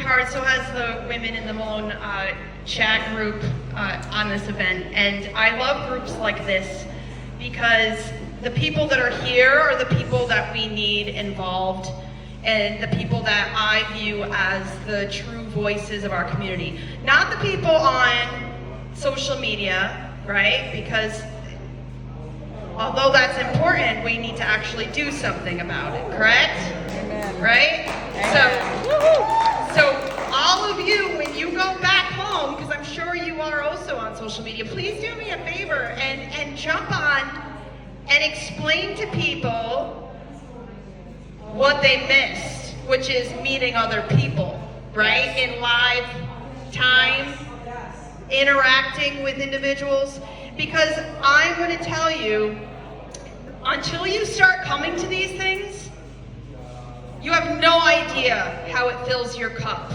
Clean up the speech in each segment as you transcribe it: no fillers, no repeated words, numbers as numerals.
hard, so has the women in the Malone chat group on this event. And I love groups like this because the people that are here are the people that we need involved and the people that I view as the true voices of our community. Not the people on social media, right? Because although that's important, we need to actually do something about it, correct? Amen. Right? Amen. So all of you, when you go back home, because I'm sure you are also on social media, please do me a favor and jump on and explain to people what they missed, which is meeting other people, right? In live time, interacting with individuals. Because I'm going to tell you, until you start coming to these things, you have no idea how it fills your cup.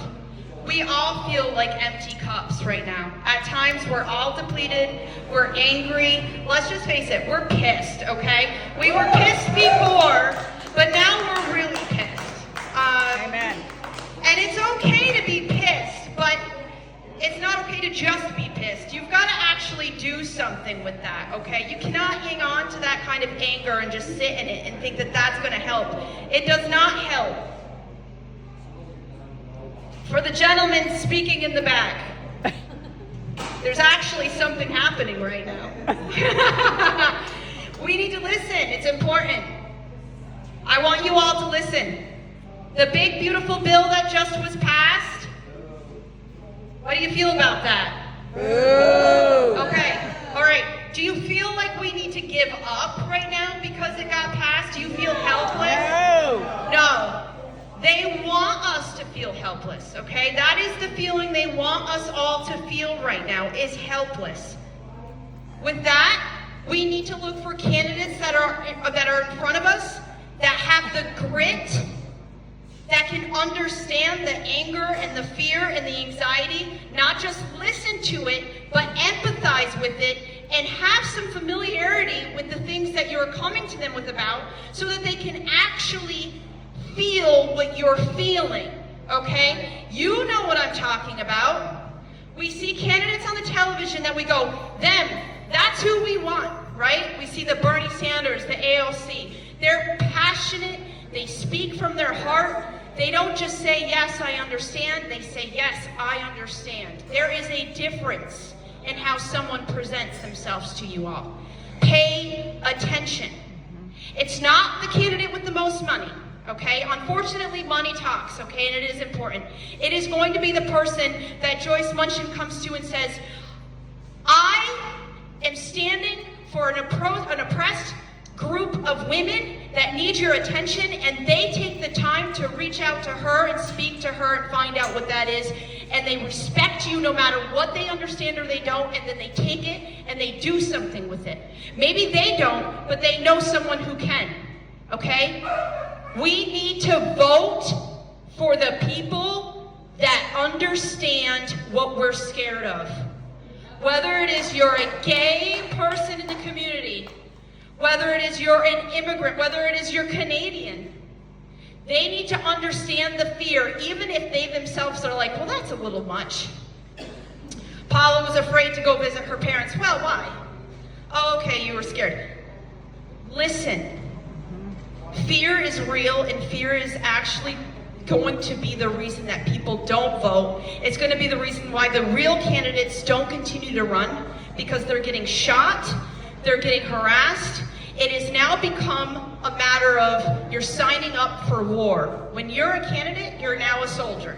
We all feel like empty cups right now. At times, we're all depleted, we're angry. Let's just face it, we're pissed, okay? We were pissed before, but now we're really pissed. Amen. And it's okay to be pissed, but it's not okay to just be pissed. You've got to actually do something with that, okay? You cannot hang on to that kind of anger and just sit in it and think that that's going to help. It does not help. For the gentleman speaking in the back, there's actually something happening right now. We need to listen. It's important. I want you all to listen. The big, beautiful bill that just was passed, what do you feel about that? Ooh. Okay, all right. Do you feel like we need to give up right now because it got passed? Do you feel helpless? No. They want us to feel helpless, okay? That is the feeling they want us all to feel right now, is helpless. With that, we need to look for candidates that are in front of us, that have the grit, that can understand the anger and the fear and the anxiety, not just listen to it, but empathize with it and have some familiarity with the things that you're coming to them with about, so that they can actually feel what you're feeling, okay? You know what I'm talking about. We see candidates on the television that we go, them, that's who we want, right? We see the Bernie Sanders, the AOC. They're passionate, they speak from their heart. They don't just say, yes, I understand. They say, yes, I understand. There is a difference in how someone presents themselves to you all. Pay attention. It's not the candidate with the most money, okay? Unfortunately, money talks, okay, and it is important. It is going to be the person that Joyce Munchin comes to and says, I am standing for an oppressed group of women that need your attention, and they take the time to reach out to her and speak to her and find out what that is, and they respect you no matter what they understand or they don't, and then they take it and they do something with it. Maybe they don't, but they know someone who can, okay? We need to vote for the people that understand what we're scared of. Whether it is you're a gay person in the community, whether it is you're an immigrant, whether it is you're Canadian, they need to understand the fear, even if they themselves are like, well, that's a little much. Paula was afraid to go visit her parents. Well, why? Oh, okay, you were scared. Listen, fear is real, and fear is actually going to be the reason that people don't vote. It's going to be the reason why the real candidates don't continue to run, because they're getting shot, they're getting harassed. It has now become a matter of you're signing up for war. When you're a candidate, you're now a soldier.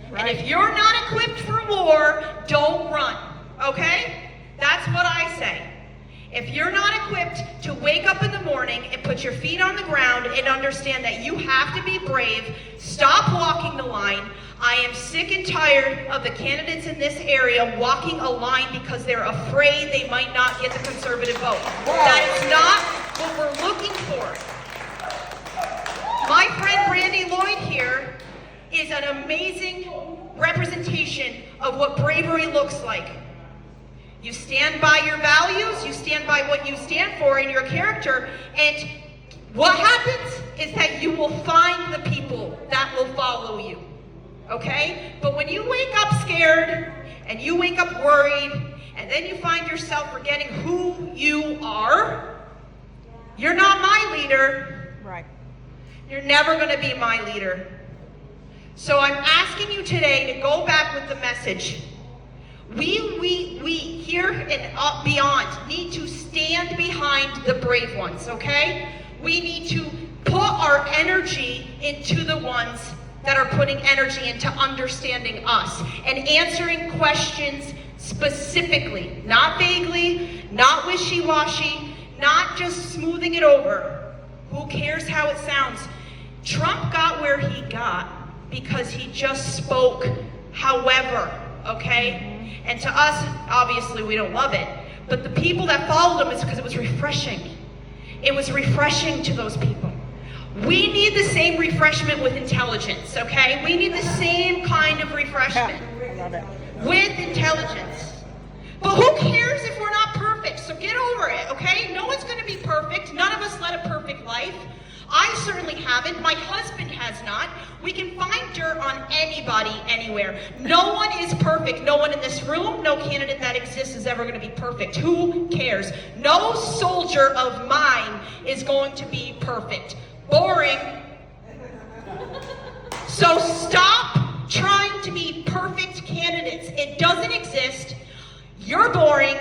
Right. And if you're not equipped for war, don't run, okay? That's what I say. If you're not equipped to wake up in the morning and put your feet on the ground and understand that you have to be brave, stop walking the line. I am sick and tired of the candidates in this area walking a line because they're afraid they might not get the conservative vote. That is not what we're looking for. My friend Brandy Lloyd here is an amazing representation of what bravery looks like. You stand by your values, you stand by what you stand for in your character, and what happens is that you will find the people that will follow you. okay? But when you wake up scared and you wake up worried and then you find yourself forgetting who you are, you're not my leader. Right. You're never going to be my leader. So I'm asking you today to go back with the message. We here and beyond need to stand behind the brave ones, okay? We need to put our energy into the ones that are putting energy into understanding us and answering questions specifically, not vaguely, not wishy-washy, not just smoothing it over. Who cares how it sounds? Trump got where he got because he just spoke however, okay? And to us, obviously, we don't love it. But the people that followed him is because it was refreshing. It was refreshing to those people. We need the same refreshment with intelligence, okay? We need the same kind of refreshment Love it. with intelligence. But who cares if we're not perfect? So get over it, okay? No one's going to be perfect. None of us led a perfect life. I certainly haven't. My husband has not. We can find dirt on anybody, anywhere. No one is perfect. No one in this room, no candidate that exists is ever going to be perfect. Who cares? No soldier of mine is going to be perfect. Boring. So stop trying to be perfect candidates. It doesn't exist. You're boring.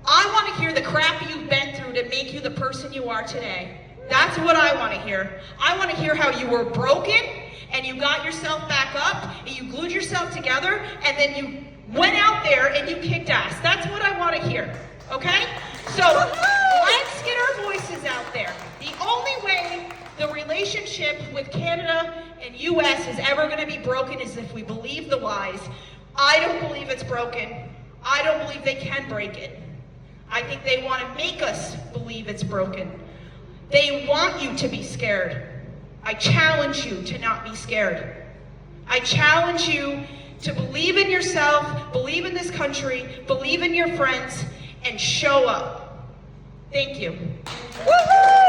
I want to hear the crap you've been through to make you the person you are today. That's what I want to hear. I want to hear how you were broken and you got yourself back up and you glued yourself together and then you went out there and you kicked ass. That's what I want to hear, okay? So let's get our voices out there. The only way the relationship with Canada and US is ever going to be broken is if we believe the lies. I don't believe it's broken. I don't believe they can break it. I think they want to make us believe it's broken. They want you to be scared. I challenge you to not be scared. I challenge you to believe in yourself, believe in this country, believe in your friends, and show up. Thank you. Woohoo!